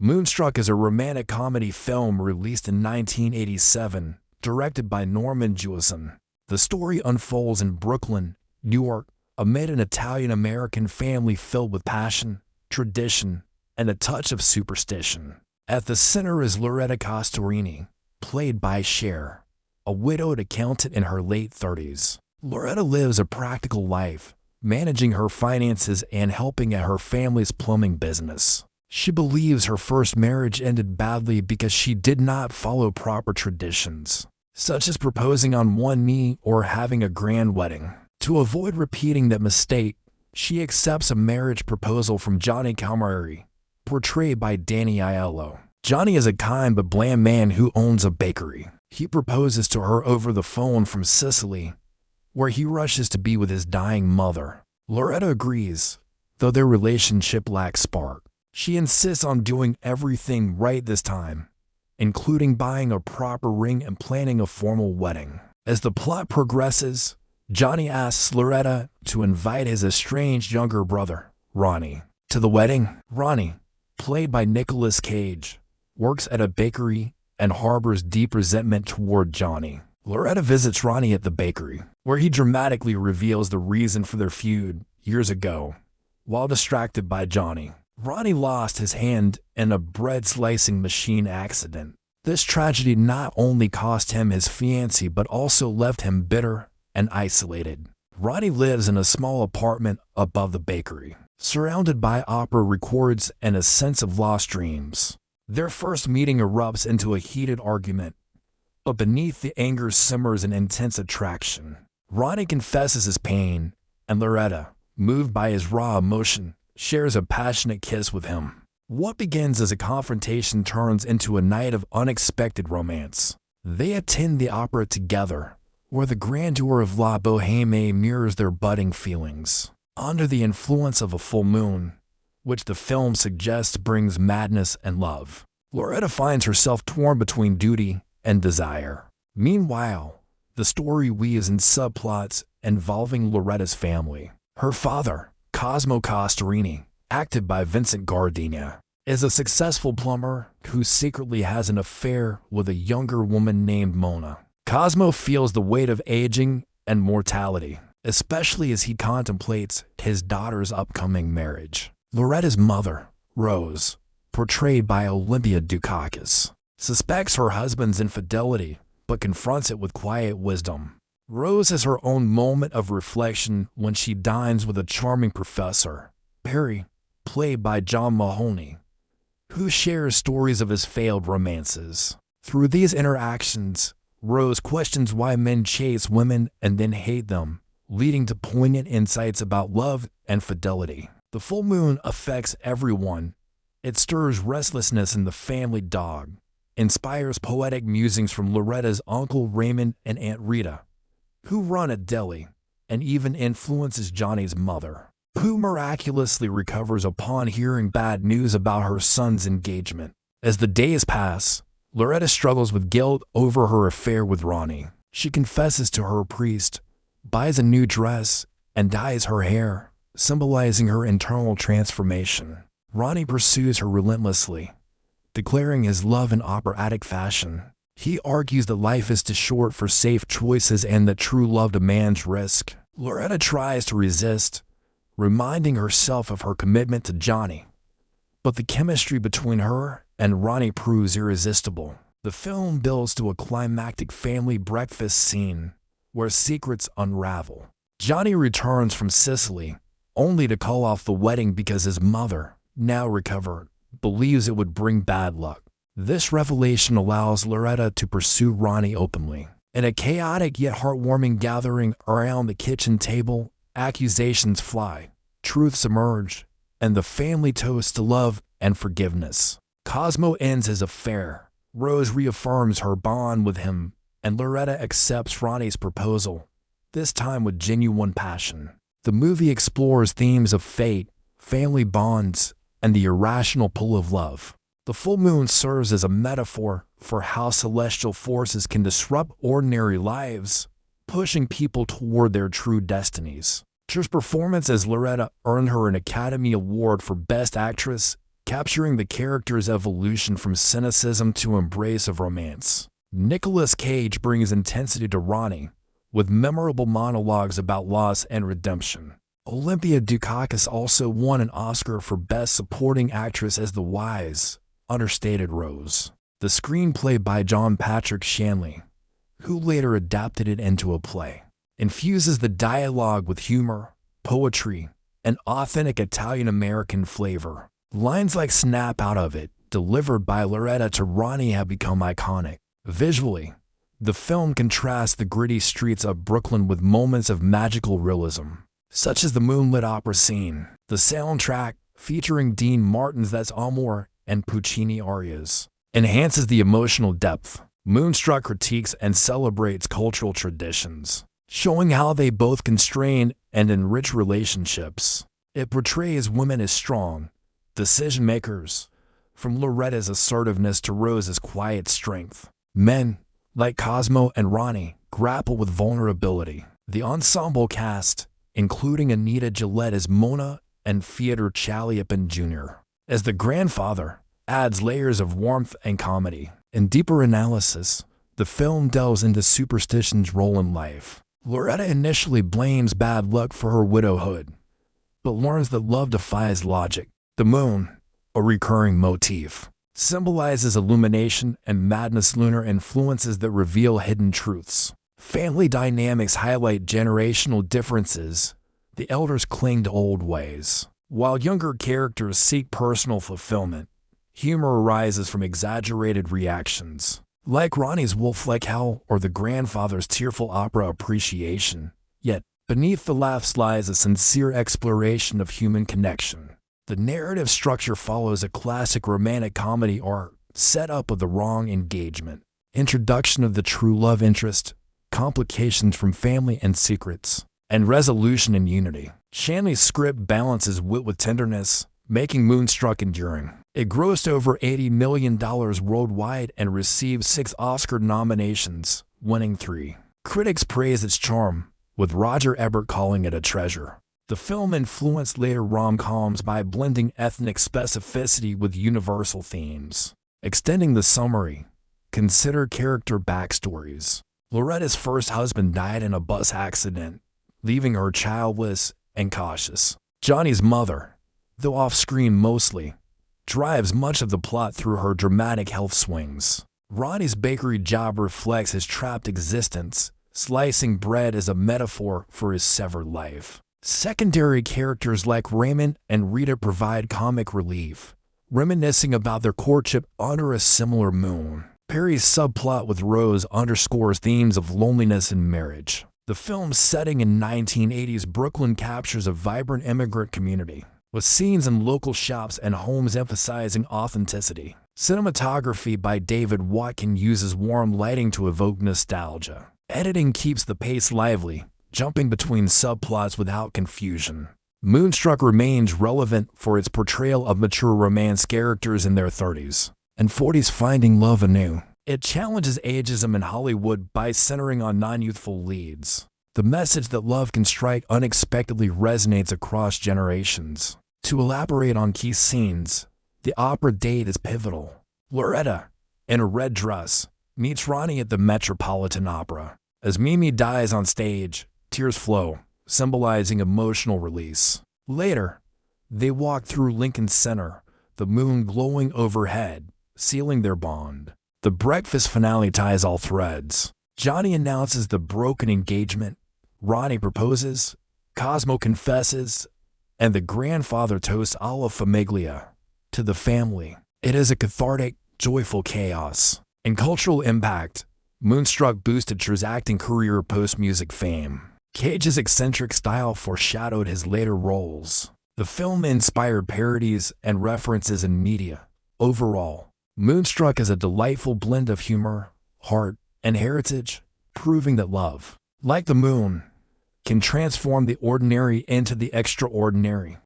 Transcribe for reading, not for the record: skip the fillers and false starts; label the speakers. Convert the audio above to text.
Speaker 1: Moonstruck is a romantic comedy film released in 1987, directed by Norman Jewison. The story unfolds in Brooklyn, New York, amid an Italian-American family filled with passion, tradition, and a touch of superstition. At the center is Loretta Castorini, played by Cher, a widowed accountant in her late 30s. Loretta lives a practical life, managing her finances and helping at her family's plumbing business. She believes her first marriage ended badly because she did not follow proper traditions, such as proposing on one knee or having a grand wedding. To avoid repeating that mistake, she accepts a marriage proposal from Johnny Calmari, portrayed by Danny Aiello. Johnny is a kind but bland man who owns a bakery. He proposes to her over the phone from Sicily, where he rushes to be with his dying mother. Loretta agrees, though their relationship lacks spark. She insists on doing everything right this time, including buying a proper ring and planning a formal wedding. As the plot progresses, Johnny asks Loretta to invite his estranged younger brother, Ronnie, to the wedding. Ronnie, played by Nicolas Cage, works at a bakery and harbors deep resentment toward Johnny. Loretta visits Ronnie at the bakery, where he dramatically reveals the reason for their feud years ago. While distracted by Johnny, Ronnie lost his hand in a bread-slicing machine accident. This tragedy not only cost him his fiancé but also left him bitter and isolated. Ronnie lives in a small apartment above the bakery, surrounded by opera records and a sense of lost dreams. Their first meeting erupts into a heated argument, but beneath the anger simmers an intense attraction. Ronnie confesses his pain, and Loretta, moved by his raw emotion, shares a passionate kiss with him. What begins as a confrontation turns into a night of unexpected romance. They attend the opera together, where the grandeur of La Bohème mirrors their budding feelings. Under the influence of a full moon, which the film suggests brings madness and love, Loretta finds herself torn between duty and desire. Meanwhile, the story weaves in subplots involving Loretta's family. Her father, Cosmo Castorini, acted by Vincent Gardenia, is a successful plumber who secretly has an affair with a younger woman named Mona. Cosmo feels the weight of aging and mortality, especially as he contemplates his daughter's upcoming marriage. Loretta's mother, Rose, portrayed by Olympia Dukakis, suspects her husband's infidelity but confronts it with quiet wisdom. Rose has her own moment of reflection when she dines with a charming professor, Perry, played by John Mahoney, who shares stories of his failed romances. Through these interactions, Rose questions why men chase women and then hate them, leading to poignant insights about love and fidelity. The full moon affects everyone. It stirs restlessness in the family dog, inspires poetic musings from Loretta's Uncle Raymond and Aunt Rita, who run a deli, and even influences Johnny's mother, who miraculously recovers upon hearing bad news about her son's engagement. As the days pass, Loretta struggles with guilt over her affair with Ronnie. She confesses to her priest, buys a new dress, and dyes her hair, symbolizing her internal transformation. Ronnie pursues her relentlessly, declaring his love in operatic fashion. He argues that life is too short for safe choices and that true love demands risk. Loretta tries to resist, reminding herself of her commitment to Johnny, but the chemistry between her and Ronnie proves irresistible. The film builds to a climactic family breakfast scene where secrets unravel. Johnny returns from Sicily, only to call off the wedding because his mother, now recovered, believes it would bring bad luck. This revelation allows Loretta to pursue Ronnie openly. In a chaotic yet heartwarming gathering around the kitchen table, accusations fly, truths emerge, and the family toasts to love and forgiveness. Cosmo ends his affair, Rose reaffirms her bond with him, and Loretta accepts Ronnie's proposal, this time with genuine passion. The movie explores themes of fate, family bonds, and the irrational pull of love. The full moon serves as a metaphor for how celestial forces can disrupt ordinary lives, pushing people toward their true destinies. Cher's performance as Loretta earned her an Academy Award for Best Actress, capturing the character's evolution from cynicism to embrace of romance. Nicolas Cage brings intensity to Ronnie, with memorable monologues about loss and redemption. Olympia Dukakis also won an Oscar for Best Supporting Actress as the wise, understated Rose. The screenplay by John Patrick Shanley, who later adapted it into a play, infuses the dialogue with humor, poetry, and authentic Italian-American flavor. Lines like "snap out of it," delivered by Loretta to Ronnie, have become iconic. Visually, the film contrasts the gritty streets of Brooklyn with moments of magical realism, such as the moonlit opera scene. The soundtrack, featuring Dean Martin's "That's Amor" and Puccini arias, enhances the emotional depth. Moonstruck critiques and celebrates cultural traditions, showing how they both constrain and enrich relationships. It portrays women as strong decision-makers, from Loretta's assertiveness to Rose's quiet strength. Men, like Cosmo and Ronnie, grapple with vulnerability. The ensemble cast, including Anita Gillette as Mona and Fyodor Chaliapin Jr. as the grandfather, adds layers of warmth and comedy. In deeper analysis, the film delves into superstition's role in life. Loretta initially blames bad luck for her widowhood, but learns that love defies logic. The moon, a recurring motif, symbolizes illumination and madness, lunar influences that reveal hidden truths. Family dynamics highlight generational differences. The elders cling to old ways, while younger characters seek personal fulfillment. Humor arises from exaggerated reactions, like Ronnie's wolf-like howl or the grandfather's tearful opera appreciation. Yet, beneath the laughs lies a sincere exploration of human connection. The narrative structure follows a classic romantic comedy arc, set up with the wrong engagement, introduction of the true love interest, complications from family and secrets, and resolution in unity. Shanley's script balances wit with tenderness, making Moonstruck enduring. It grossed over $80 million worldwide and received 6 Oscar nominations, winning 3. Critics praise its charm, with Roger Ebert calling it a treasure. The film influenced later rom-coms by blending ethnic specificity with universal themes. Extending the summary, consider character backstories. Loretta's first husband died in a bus accident, leaving her childless and cautious. Johnny's mother, though off-screen mostly, drives much of the plot through her dramatic health swings. Ronnie's bakery job reflects his trapped existence, slicing bread as a metaphor for his severed life. Secondary characters like Raymond and Rita provide comic relief, reminiscing about their courtship under a similar moon. Perry's subplot with Rose underscores themes of loneliness and marriage. The film's setting in 1980s Brooklyn captures a vibrant immigrant community, with scenes in local shops and homes emphasizing authenticity. Cinematography by David Watkin uses warm lighting to evoke nostalgia. Editing keeps the pace lively, jumping between subplots without confusion. Moonstruck remains relevant for its portrayal of mature romance characters in their 30s and 40s finding love anew. It challenges ageism in Hollywood by centering on non-youthful leads. The message that love can strike unexpectedly resonates across generations. To elaborate on key scenes, the opera date is pivotal. Loretta, in a red dress, meets Ronnie at the Metropolitan Opera. As Mimi dies on stage, tears flow, symbolizing emotional release. Later, they walk through Lincoln Center, the moon glowing overhead, sealing their bond. The breakfast finale ties all threads. Johnny announces the broken engagement, Ronnie proposes, Cosmo confesses, and the grandfather toasts alla famiglia to the family. It is a cathartic, joyful chaos. In cultural impact, Moonstruck boosted Cher's acting career post-music fame. Cage's eccentric style foreshadowed his later roles. The film inspired parodies and references in media. Overall, Moonstruck is a delightful blend of humor, heart, and heritage, proving that love, like the moon, can transform the ordinary into the extraordinary.